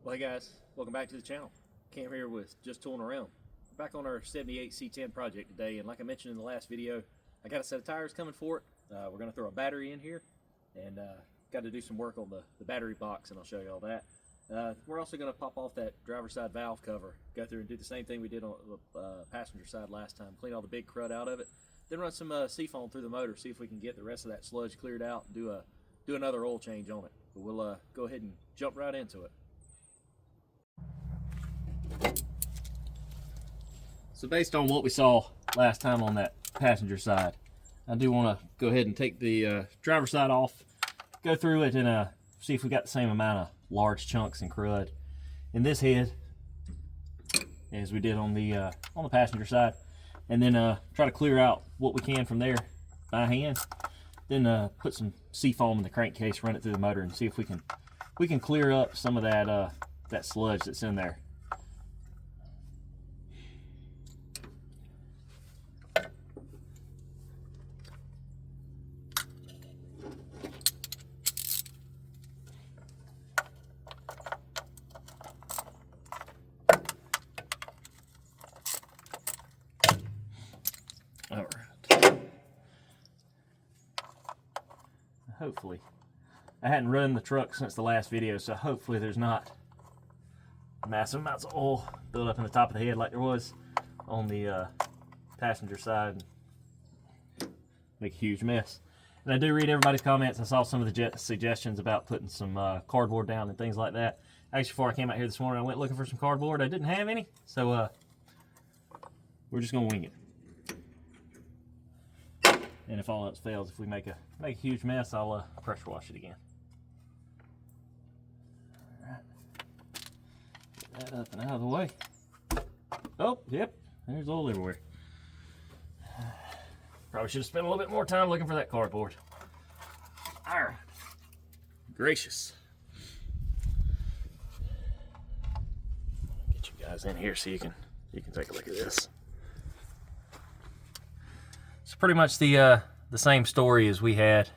Well, hey guys, welcome back to the channel. Cam here with Just Tooling Around. We're back on our 78 C10 project today, and like I mentioned in the last video, I got a set of tires coming for it. We're going to throw a battery in here, and got to do some work on the battery box, and I'll show you all that. We're also going to pop off that driver's side valve cover, go through and do the same thing we did on the passenger side last time, clean all the big crud out of it, then run some seafoam through the motor, see if we can get the rest of that sludge cleared out and do another oil change on it. But we'll go ahead and jump right into it. So based on what we saw last time on that passenger side, I do want to go ahead and take the driver's side off, go through it, and see if we got the same amount of large chunks and crud in this head as we did on the passenger side, and then try to clear out what we can from there by hand. Then put some seafoam in the crankcase, run it through the motor, and see if we can clear up some of that that sludge that's in there. All right. Hopefully, I hadn't run the truck since the last video, so hopefully there's not massive amounts of oil built up in the top of the head like there was on the passenger side. Make a huge mess. And I do read everybody's comments. I saw some of the suggestions about putting some cardboard down and things like that. Actually, before I came out here this morning, I went looking for some cardboard. I didn't have any, so we're just gonna wing it. And if all else fails, if we make a huge mess, I'll pressure wash it again. All right. Get that up and out of the way. Oh, yep, there's oil everywhere. Probably should have spent a little bit more time looking for that cardboard. All right. Gracious. Get you guys in here so you can take a look at this. It's pretty much the same story as we had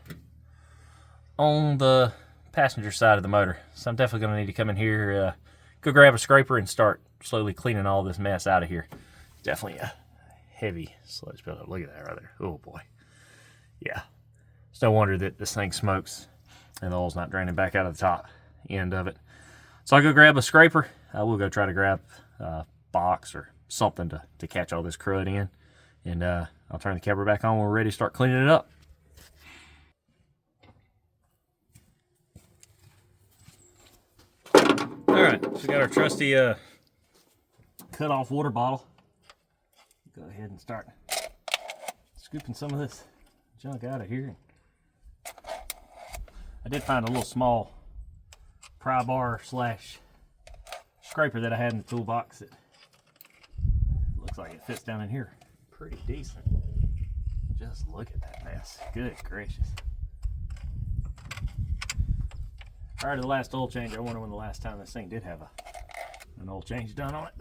on the passenger side of the motor. So I'm definitely going to need to come in here, go grab a scraper and start slowly cleaning all this mess out of here. Definitely a heavy sludge buildup. Look at that right there. Oh boy. Yeah. It's no wonder that this thing smokes and the oil's not draining back out of the top end of it. So I'll go grab a scraper. I will go try to grab a box or something to catch all this crud in. And I'll turn the camera back on when we're ready to start cleaning it up. Alright, so we got our trusty cut off water bottle. Go ahead and start scooping some of this junk out of here. I did find a little small pry bar slash scraper that I had in the toolbox that looks like it fits down in here pretty decent. Just look at that mess. Good gracious. Prior to the last oil change, I wonder when the last time this thing did have an oil change done on it.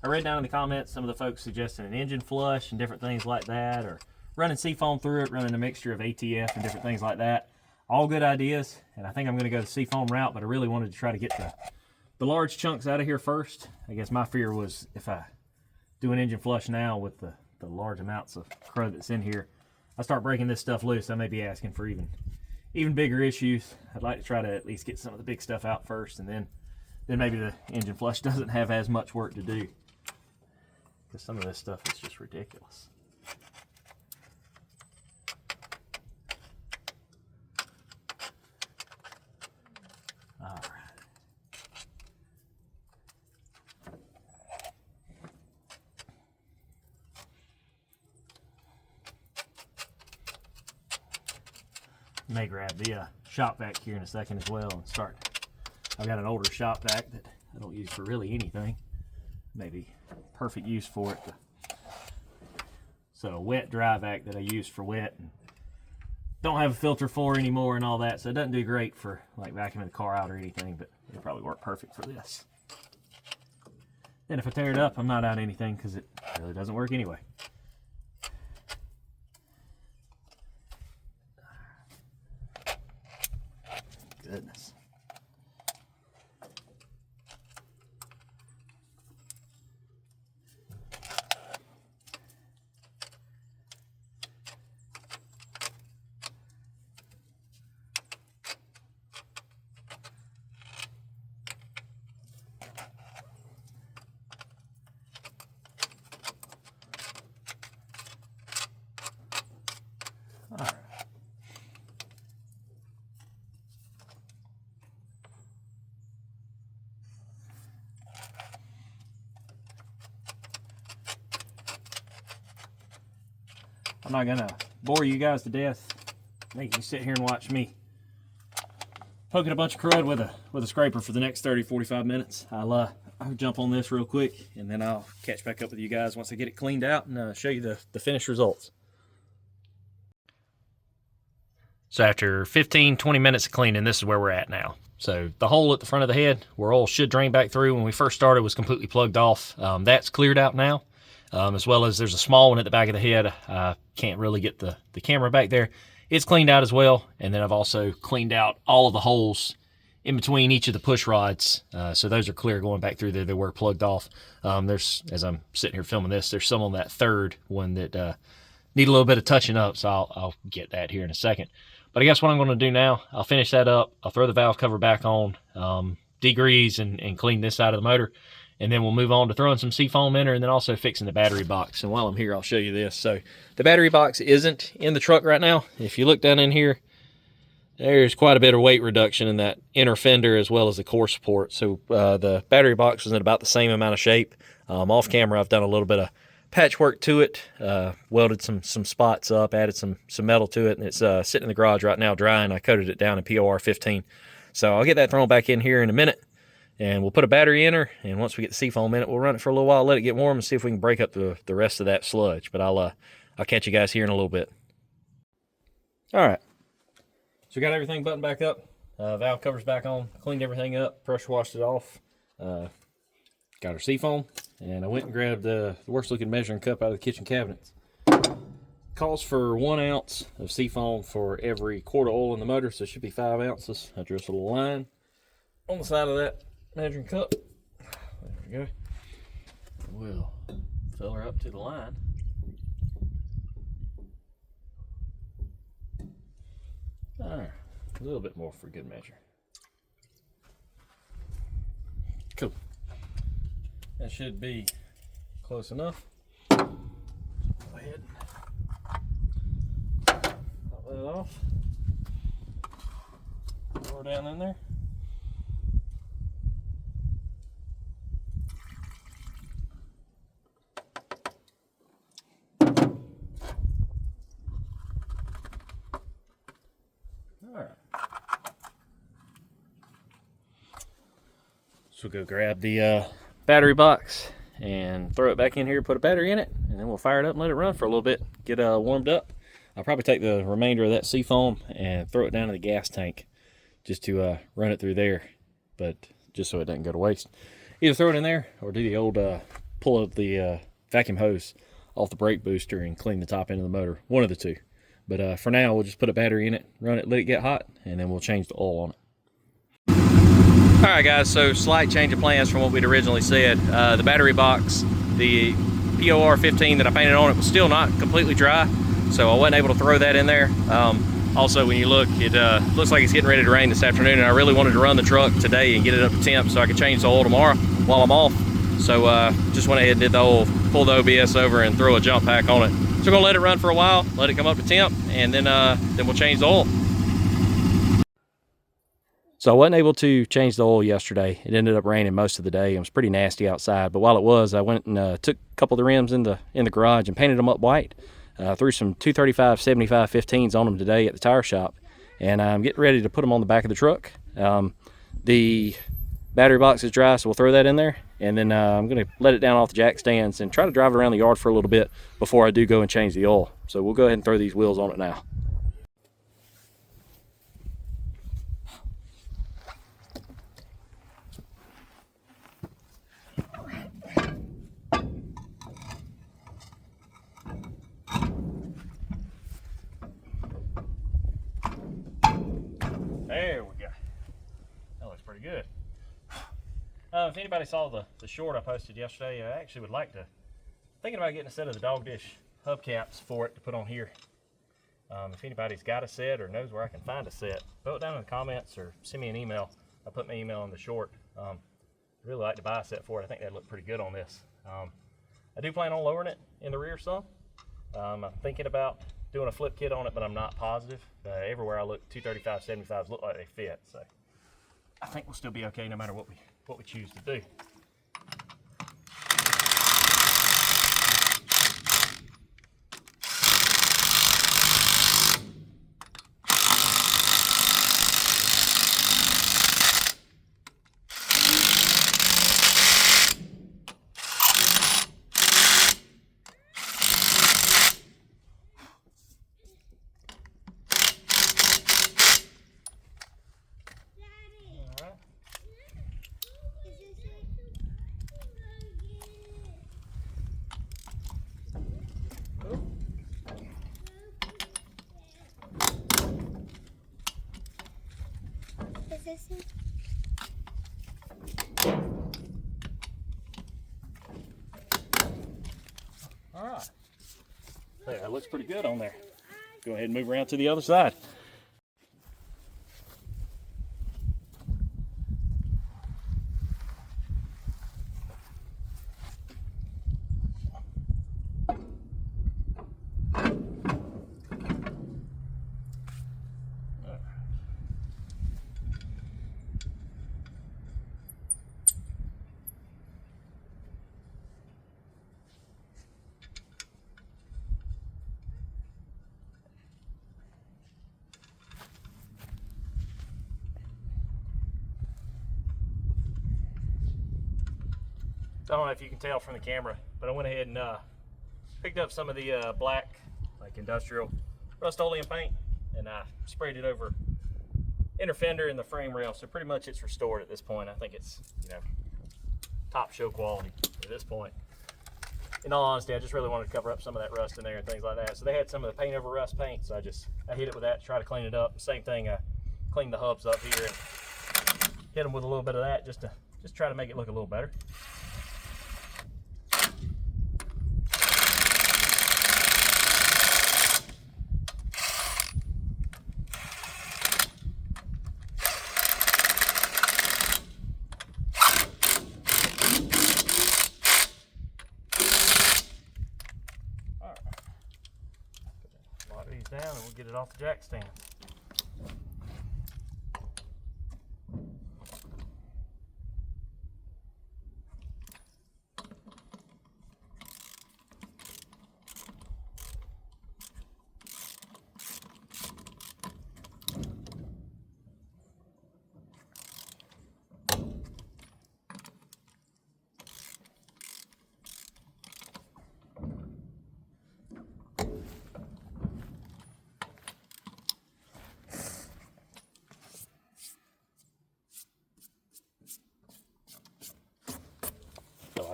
I read down in the comments some of the folks suggesting an engine flush and different things like that, or running seafoam through it, running a mixture of ATF and different things like that. All good ideas, and I think I'm going to go the seafoam route, but I really wanted to try to get the large chunks out of here first. I guess my fear was if I do an engine flush now with the large amounts of crud that's in here, I start breaking this stuff loose, I may be asking for even bigger issues. I'd like to try to at least get some of the big stuff out first, and then maybe the engine flush doesn't have as much work to do. Because some of this stuff is just ridiculous. All right. May grab the shop vac here in a second as well and start. I've got an older shop vac that I don't use for really anything. Maybe perfect use for it. So a wet dry vac that I use for wet, and don't have a filter for anymore and all that, so it doesn't do great for like vacuuming the car out or anything, but it'll probably work perfect for this. Then if I tear it up, I'm not out anything because it really doesn't work anyway. Goodness. All right. I'm not gonna bore you guys to death, making you sit here and watch me poking a bunch of crud with a scraper for the next 30-45 minutes. I'll jump on this real quick, and then I'll catch back up with you guys once I get it cleaned out and show you the finished results. So after 15-20 minutes of cleaning, this is where we're at now. So the hole at the front of the head where oil should drain back through when we first started was completely plugged off. That's cleared out now, as well as there's a small one at the back of the head. I can't really get the camera back there. It's cleaned out as well, and then I've also cleaned out all of the holes in between each of the push rods. So those are clear going back through there. They were plugged off. There's, as I'm sitting here filming this, there's some on that third one that need a little bit of touching up, so I'll get that here in a second. But I guess what I'm going to do now, I'll finish that up. I'll throw the valve cover back on, degrease and clean this side of the motor. And then we'll move on to throwing some seafoam in her and then also fixing the battery box. And while I'm here, I'll show you this. So the battery box isn't in the truck right now. If you look down in here, there's quite a bit of weight reduction in that inner fender as well as the core support. So the battery box is in about the same amount of shape. Off camera, I've done a little bit of patchwork to it, welded some spots up, added some metal to it, and it's sitting in the garage right now drying. I coated it down in POR 15. So I'll get that thrown back in here in a minute, and we'll put a battery in her, and once we get the seafoam in it, we'll run it for a little while, let it get warm, and see if we can break up the rest of that sludge. But I'll catch you guys here in a little bit. All right, so we got everything buttoned back up, valve covers back on, cleaned everything up, pressure washed it off, got our seafoam, and I went and grabbed the worst looking measuring cup out of the kitchen cabinets. Calls for 1 ounce of seafoam for every quart of oil in the motor, so it should be 5 ounces. I drew us a little line on the side of that measuring cup. There we go. We'll fill her up to the line. All right, a little bit more for good measure. Cool. That should be close enough. Go ahead and pop that off. Throw her down in there. Alright. So we'll go grab the battery box and throw it back in here, put a battery in it, and then we'll fire it up and let it run for a little bit, get warmed up. I'll probably take the remainder of that seafoam and throw it down in the gas tank just to run it through there, but just so it doesn't go to waste. Either throw it in there or do the old pull of the vacuum hose off the brake booster and clean the top end of the motor, one of the two. But for now, we'll just put a battery in it, run it, let it get hot, and then we'll change the oil on it. Alright guys, so slight change of plans from what we'd originally said. The battery box, the POR 15 that I painted on it was still not completely dry, so I wasn't able to throw that in there. Also, when you look, it looks like it's getting ready to rain this afternoon, and I really wanted to run the truck today and get it up to temp so I could change the oil tomorrow while I'm off. So just went ahead and did the whole, pull the OBS over and throw a jump pack on it. So we're gonna let it run for a while, let it come up to temp, and then we'll change the oil. So I wasn't able to change the oil yesterday. It ended up raining most of the day. It was pretty nasty outside, but while it was, I went and took a couple of the rims in the garage and painted them up white. Threw some 235 75 15s on them today at the tire shop, and I'm getting ready to put them on the back of the truck. The battery box is dry, so we'll throw that in there, and then I'm going to let it down off the jack stands and try to drive it around the yard for a little bit before I do go and change the oil. So we'll go ahead and throw these wheels on it now. There we go. That looks pretty good. If anybody saw the short I posted yesterday, I actually would like to, thinking about getting a set of the dog dish hubcaps for it to put on here. If anybody's got a set or knows where I can find a set, throw it down in the comments or send me an email. I'll put my email in the short. I'd really like to buy a set for it. I think that'd look pretty good on this. I do plan on lowering it in the rear some. I'm thinking about doing a flip kit on it, but I'm not positive. Everywhere I look, 235, 75s look like they fit, so I think we'll still be okay no matter what we choose to do. All right, that looks pretty good on there. Go ahead and move around to the other side. I don't know if you can tell from the camera, but I went ahead and picked up some of the black, like industrial Rust-Oleum paint, and I sprayed it over inner fender and the frame rail. So pretty much it's restored at this point. I think it's, you know, top show quality at this point. In all honesty, I just really wanted to cover up some of that rust in there and things like that. So they had some of the paint over rust paint, so I hit it with that to try to clean it up. Same thing, I cleaned the hubs up here and hit them with a little bit of that just to try to make it look a little better. Down and we'll get it off the jack stand.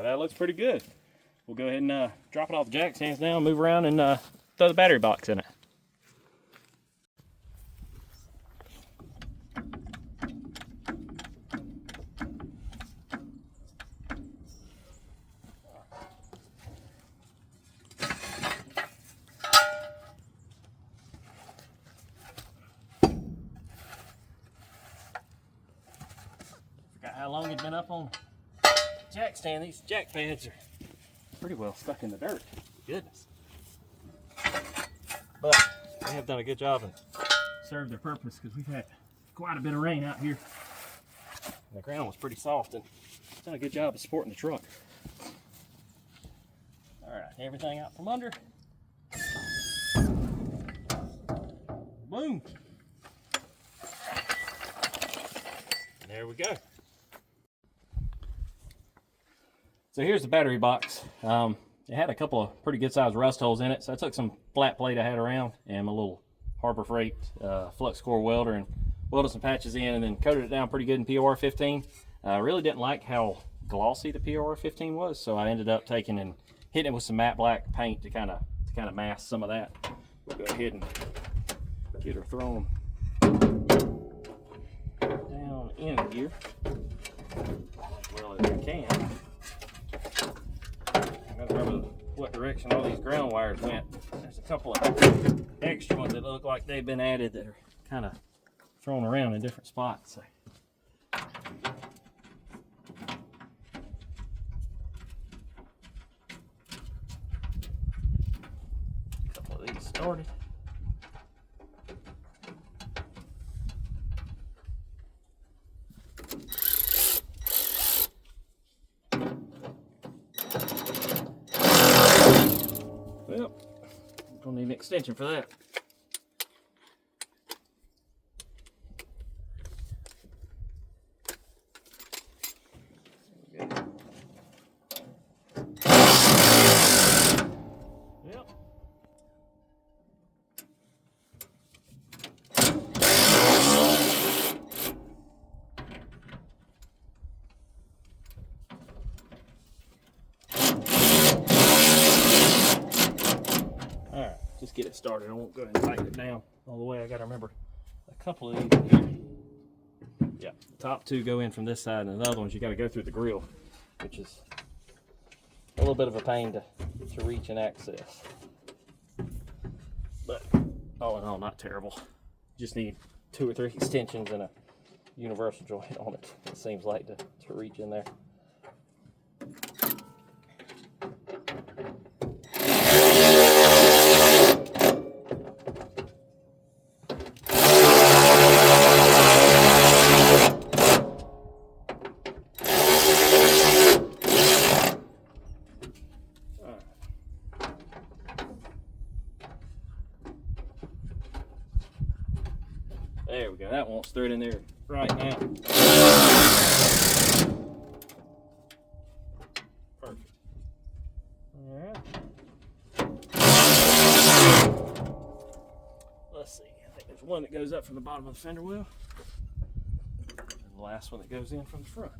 That looks pretty good. We'll go ahead and drop it off the jack stands now, move around, and throw the battery box in it. Forgot how long it's been up on jack stand. These jack pads are pretty well stuck in the dirt. Goodness. But they have done a good job and served their purpose because we've had quite a bit of rain out here. And the ground was pretty soft and it's done a good job of supporting the truck. All right, everything out from under. Boom. And there we go. So here's the battery box. It had a couple of pretty good sized rust holes in it. So I took some flat plate I had around and my little Harbor Freight flux core welder and welded some patches in and then coated it down pretty good in POR 15. I really didn't like how glossy the POR 15 was, so I ended up taking and hitting it with some matte black paint to kind of mask some of that. We'll go ahead and get her thrown. direction all these ground wires went. There's a couple of extra ones that look like they've been added that are kind of thrown around in different spots. So. A couple of these started. Well, don't need an extension for that. Yep. Just get it started. I won't go ahead and tighten it down all the way. I got to remember a couple of these here. Yeah, the top two go in from this side, and the other ones you got to go through the grill, which is a little bit of a pain to reach and access. But all in all, not terrible. Just need 2 or 3 extensions and a universal joint on it. It seems like to reach in there. There we go. That won't throw it in there right now. Perfect. All right. Let's see. I think there's one that goes up from the bottom of the fender wheel, and the last one that goes in from the front.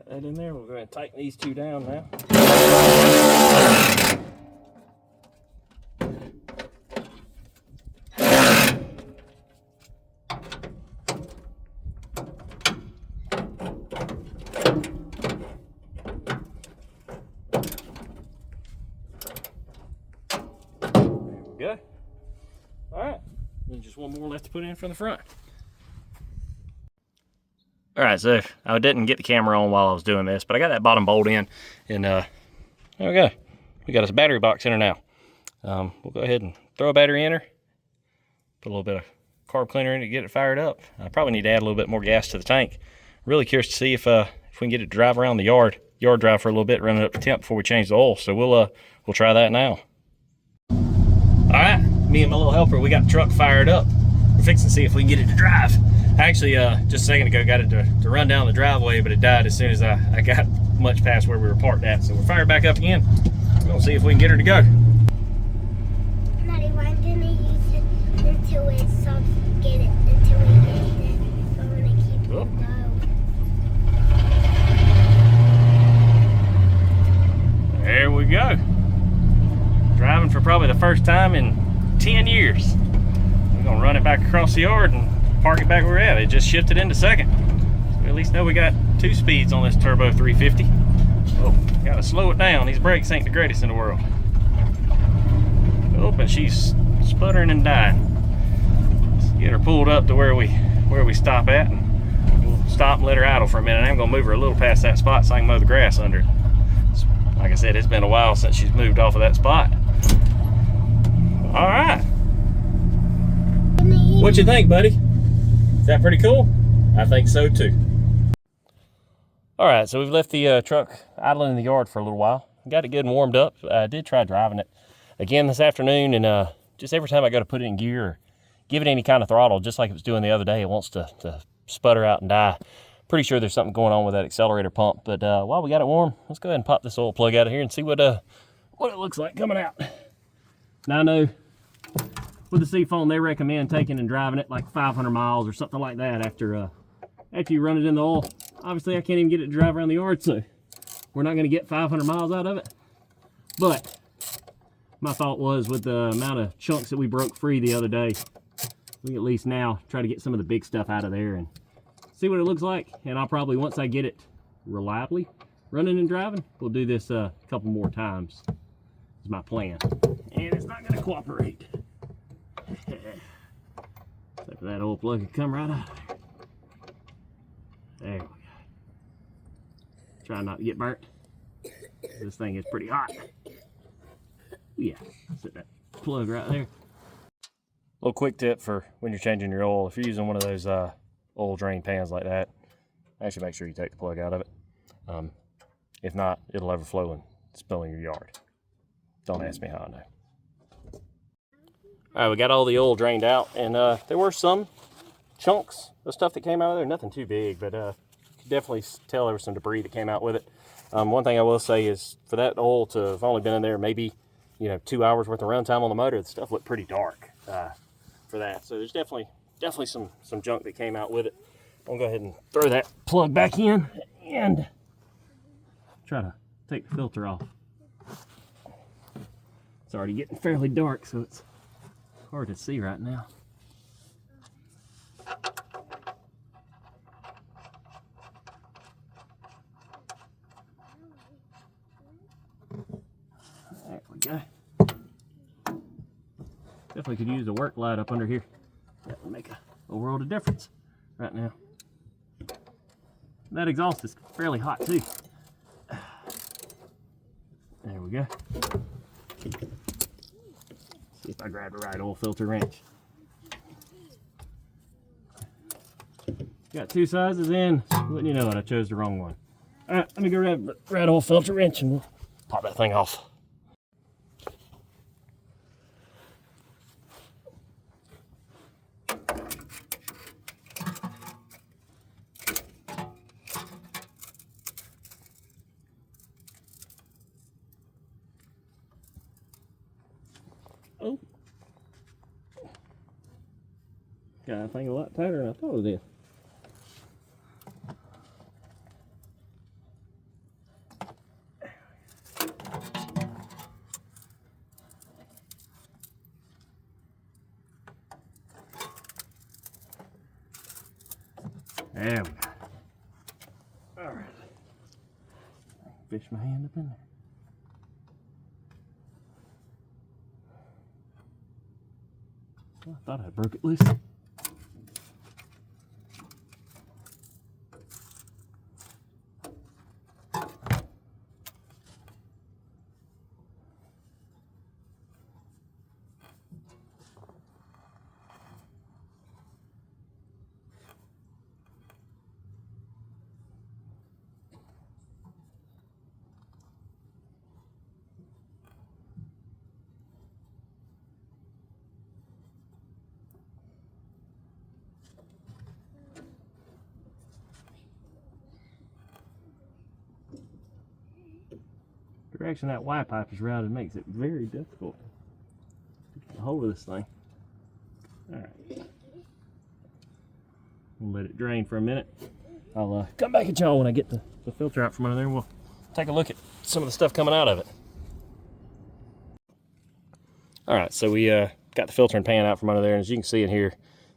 That in there. We'll go ahead and tighten these two down now. There we go. All right. Then just one more left to put in from the front. All right, so I didn't get the camera on while I was doing this, but I got that bottom bolt in, and there we go. We got a battery box in her now. We'll go ahead and throw a battery in her, put a little bit of carb cleaner in it to get it fired up. I probably need to add a little bit more gas to the tank. Really curious to see if we can get it to drive around the yard drive for a little bit, run it up to temp before we change the oil. So we'll try that now. All right, me and my little helper, we got the truck fired up. We're fixing to see if we can get it to drive. Actually, just a second ago, got it to run down the driveway, but it died as soon as I got much past where we were parked at. So we're fired back up again. We're gonna see if we can get her to go. Daddy, why didn't I use it until it stops? Get it until we get it. So I'm gonna keep it low. There we go. Driving for probably the first time in 10 years. We're gonna run it back across the yard and park it back where we're at. It just shifted into second. So we at least know we got 2 speeds on this turbo 350. Oh, gotta slow it down. These brakes ain't the greatest in the world. Oh, and she's sputtering and dying. Let's get her pulled up to where we stop at, and we'll stop and let her idle for a minute. I'm gonna move her a little past that spot so I can mow the grass under it. Like I said, it's been a while since she's moved off of that spot. All right. What you think, buddy? Is that pretty cool? I think so too. All right, so we've left the truck idling in the yard for a little while. Got it good and warmed up. I did try driving it again this afternoon, and just every time I go to put it in gear or give it any kind of throttle, just like it was doing the other day, it wants to sputter out and die. Pretty sure there's something going on with that accelerator pump, but while we got it warm, let's go ahead and pop this oil plug out of here and see what it looks like coming out. Now I know with the seafoam, they recommend taking and driving it like 500 miles or something like that after you run it in the oil. Obviously, I can't even get it to drive around the yard, so we're not going to get 500 miles out of it. But my thought was, with the amount of chunks that we broke free the other day, we at least now try to get some of the big stuff out of there and see what it looks like. And I'll probably, once I get it reliably running and driving, we'll do this a couple more times, is my plan. And it's not going to cooperate. Except for that old plug can come right out of there. There we go. Try not to get burnt. This thing is pretty hot. Yeah, set that plug right there. Little quick tip for when you're changing your oil. If you're using one of those oil drain pans like that, actually make sure you take the plug out of it. If not, it'll overflow and spill in your yard. Don't ask me how I know. All right, we got all the oil drained out, and there were some chunks of stuff that came out of there. Nothing too big, but you could definitely tell there was some debris that came out with it. One thing I will say is, for that oil to have only been in there maybe 2 hours worth of run time on the motor, the stuff looked pretty dark for that. So there's definitely some junk that came out with it. I'm gonna go ahead and throw that plug back in and try to take the filter off. It's already getting fairly dark, so it's hard to see right now. There we go. Definitely could use a work light up under here. That would make a world of difference right now. That exhaust is fairly hot too. There we go. See if I grab the right oil filter wrench. Got two sizes in. Wouldn't you know it, I chose the wrong one. All right, let me go grab the right oil filter wrench and we'll pop that thing off. Oh, got that thing a lot tighter than I thought it did. There we go. All right. Fish my hand up in there. Well, I thought I broke it loose. The direction that Y pipe is routed makes it very difficult to get a hold of this thing. Alright. We'll let it drain for a minute. I'll come back at y'all when I get the filter out from under there and we'll take a look at some of the stuff coming out of it. Alright, so we got the filter and pan out from under there, and as you can see in here,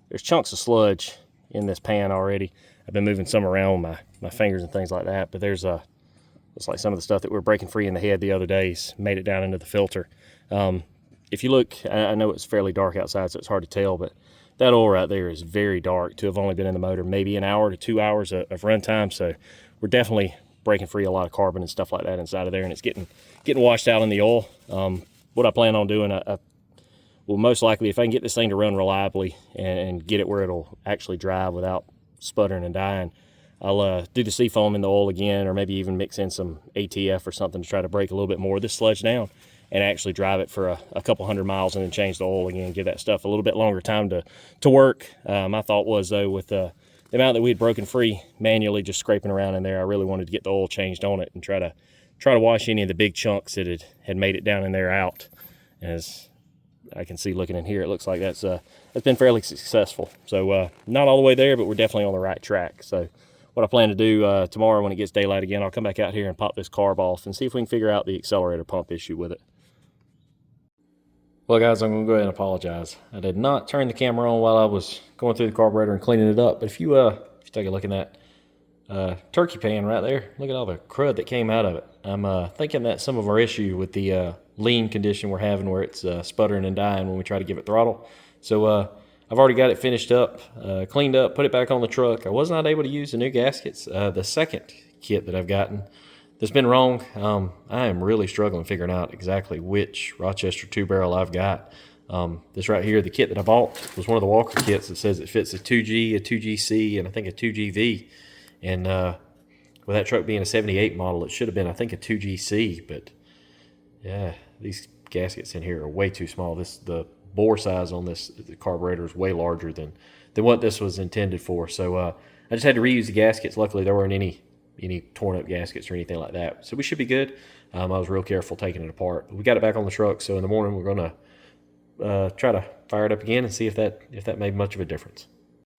there's chunks of sludge in this pan already. I've been moving some around with my fingers and things like that, but there's looks like some of the stuff that we were breaking free in the head the other days made it down into the filter. If you look, I know it's fairly dark outside, so it's hard to tell, but that oil right there is very dark to have only been in the motor maybe an hour to 2 hours of run time. So we're definitely breaking free a lot of carbon and stuff like that inside of there, and it's getting washed out in the oil. What I plan on doing, well, most likely, if I can get this thing to run reliably and get it where it'll actually drive without sputtering and dying, I'll do the seafoam in the oil again, or maybe even mix in some ATF or something to try to break a little bit more of this sludge down and actually drive it for a couple hundred miles and then change the oil again, give that stuff a little bit longer time to work. My thought was, though, with the amount that we had broken free manually, just scraping around in there, I really wanted to get the oil changed on it and try to wash any of the big chunks that had made it down in there out. As I can see looking in here, it looks like that's been fairly successful. So not all the way there, but we're definitely on the right track. So what I plan to do tomorrow when it gets daylight again, I'll come back out here and pop this carb off and see if we can figure out the accelerator pump issue with it. Well guys, I'm going to go ahead and apologize. I did not turn the camera on while I was going through the carburetor and cleaning it up. But if you take a look at that turkey pan right there, look at all the crud that came out of it. I'm thinking that some of our issue with the lean condition we're having, where it's sputtering and dying when we try to give it throttle. So I've already got it finished up, cleaned up, put it back on the truck. I was not able to use the new gaskets. The second kit that I've gotten that's been wrong. I am really struggling figuring out exactly which Rochester 2-barrel I've got. This right here, the kit that I bought, was one of the Walker kits that says it fits a 2G, a 2GC, and I think a 2GV. And with that truck being a 78 model, it should have been, I think, a 2GC. But yeah, these gaskets in here are way too small. The bore size on the carburetor is way larger than what this was intended for. So I just had to reuse the gaskets. Luckily, there weren't any torn up gaskets or anything like that, so we should be good. I was real careful taking it apart, but we got it back on the truck. So in the morning we're gonna try to fire it up again and see if that made much of a difference.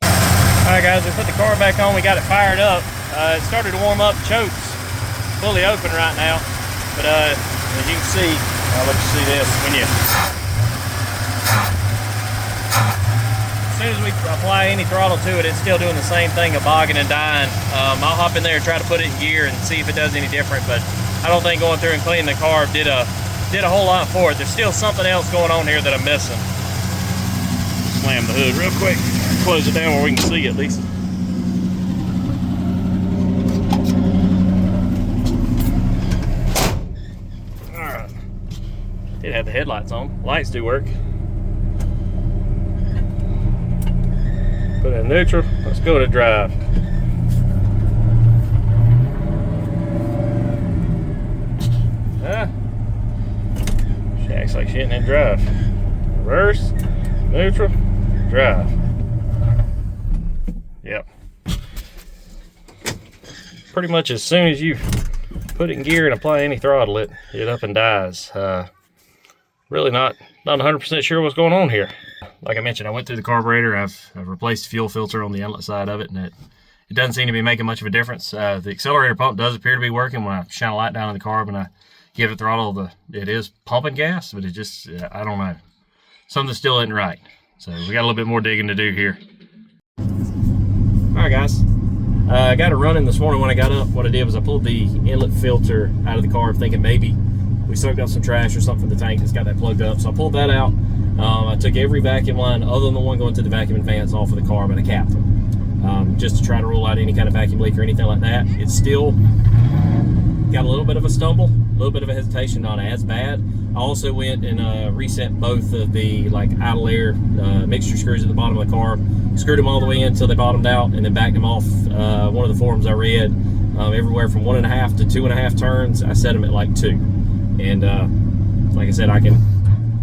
All right guys, we put the car back on, we got it fired up. It started to warm up. Choke's fully open right now, but as you can see, I'll let you see this. As soon as we apply any throttle to it, it's still doing the same thing of bogging and dying. I'll hop in there and try to put it in gear and see if it does any different, but I don't think going through and cleaning the carb did a whole lot for it. There's still something else going on here that I'm missing. Slam the hood real quick, close it down where we can see at least. All right, it had the headlights on. Lights do work. Put it in neutral. Let's go to drive. She acts like she ain't in drive. Reverse, neutral, drive. Yep. Pretty much as soon as you put it in gear and apply any throttle, it up and dies. Really not 100% sure what's going on here. Like I mentioned, I went through the carburetor. I've replaced the fuel filter on the inlet side of it, and it doesn't seem to be making much of a difference. The accelerator pump does appear to be working. When I shine a light down in the carb and I give it throttle, it is pumping gas, but it just, I don't know. Something still isn't right. So we got a little bit more digging to do here. All right, guys. I got it running this morning when I got up. What I did was I pulled the inlet filter out of the carb, thinking maybe we soaked up some trash or something from the tank that's got that plugged up. So I pulled that out. I took every vacuum line other than the one going to the vacuum and fans off of the carb, and I capped them just to try to rule out any kind of vacuum leak or anything like that. It's still got a little bit of a stumble, a little bit of a hesitation, not as bad. I also went and reset both of the idle air mixture screws at the bottom of the carb, screwed them all the way in until they bottomed out, and then backed them off. One of the forums I read, everywhere from 1.5 to 2.5 turns, I set them at like 2. And like I said, I can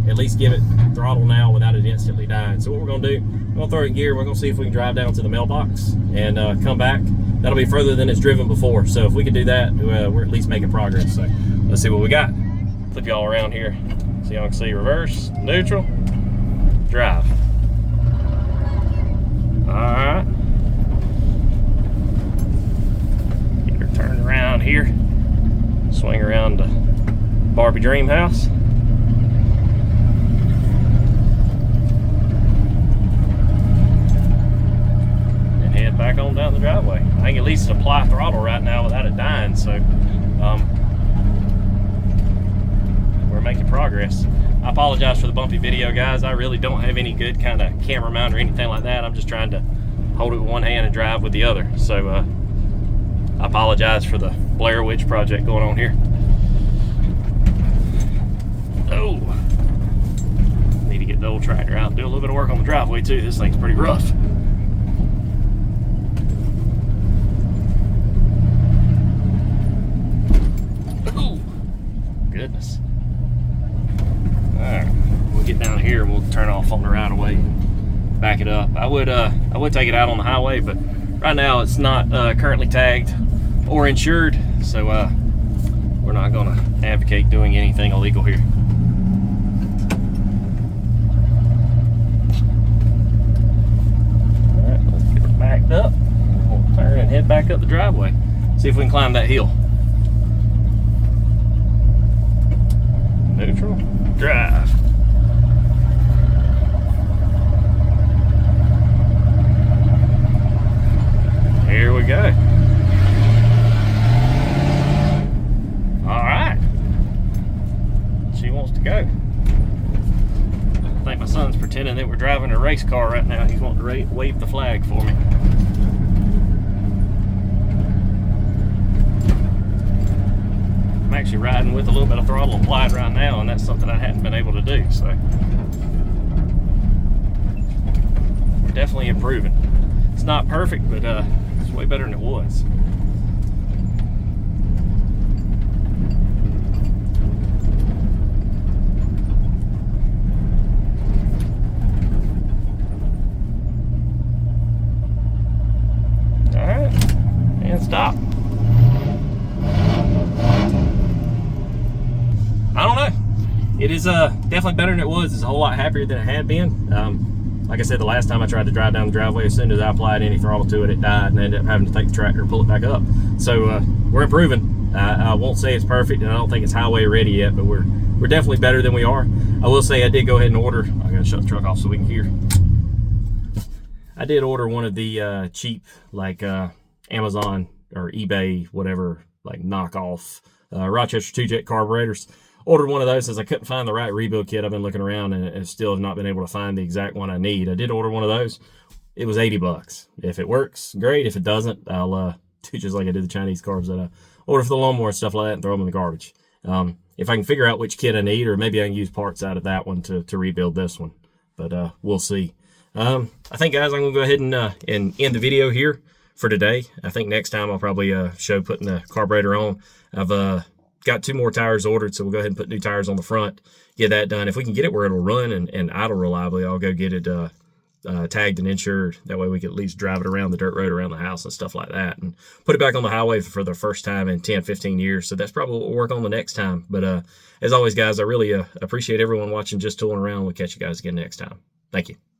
at least give it throttle now without it instantly dying. So what we're gonna do, we're gonna throw it in gear, we're gonna see if we can drive down to the mailbox and come back. That'll be further than it's driven before. So if we can do that, we're at least making progress. So let's see what we got. Flip y'all around here so y'all can see reverse, neutral, drive. All right. Get her turned around here. Swing around to Barbie Dream House. Back on down the driveway. I can at least apply throttle right now without it dying, so we're making progress. I apologize for the bumpy video, guys. I really don't have any good kind of camera mount or anything like that. I'm just trying to hold it with one hand and drive with the other. So I apologize for the Blair Witch Project going on here. Oh, need to get the old tractor out and do a little bit of work on the driveway too. This thing's pretty rough. Goodness. All right, we'll get down here and we'll turn off on the right of way, back it up. I would take it out on the highway, but right now it's not currently tagged or insured, so we're not gonna advocate doing anything illegal here. parked up. We'll turn and head back up the driveway. See if we can climb that hill. Neutral. Drive. Here we go. All right. She wants to go. I think my son's pretending that we're driving a race car right now. He's wanting to wave the flag for me. I'm actually riding with a little bit of throttle applied right now, and that's something I hadn't been able to do, so we're definitely improving. It's not perfect, but it's way better than it was. Stop. I don't know. It is definitely better than it was. It's a whole lot happier than it had been. Like I said, the last time I tried to drive down the driveway, as soon as I applied any throttle to it, it died, and I ended up having to take the tractor and pull it back up. So we're improving. I won't say it's perfect, and I don't think it's highway ready yet, but we're definitely better than we are. I will say I did go ahead and order. I gotta shut the truck off so we can hear. I did order one of the cheap, like Amazon or eBay, whatever, like knockoff Rochester 2-jet carburetors. Ordered one of those since I couldn't find the right rebuild kit. I've been looking around and still have not been able to find the exact one I need. I did order one of those. It was 80 bucks. If it works, great. If it doesn't, I'll do just like I did the Chinese carbs that I order for the lawnmower and stuff like that and throw them in the garbage. If I can figure out which kit I need, or maybe I can use parts out of that one to rebuild this one. But we'll see. I think, guys, I'm going to go ahead and end the video here for today. I think next time I'll probably show putting the carburetor on. I've got 2 more tires ordered, so we'll go ahead and put new tires on the front, get that done. If we can get it where it'll run and idle reliably, I'll go get it tagged and insured. That way we can at least drive it around the dirt road around the house and stuff like that, and put it back on the highway for the first time in 10-15 years. So that's probably what we'll work on the next time. But as always, guys, I really appreciate everyone watching Just Tooling Around. We'll catch you guys again next time. Thank you.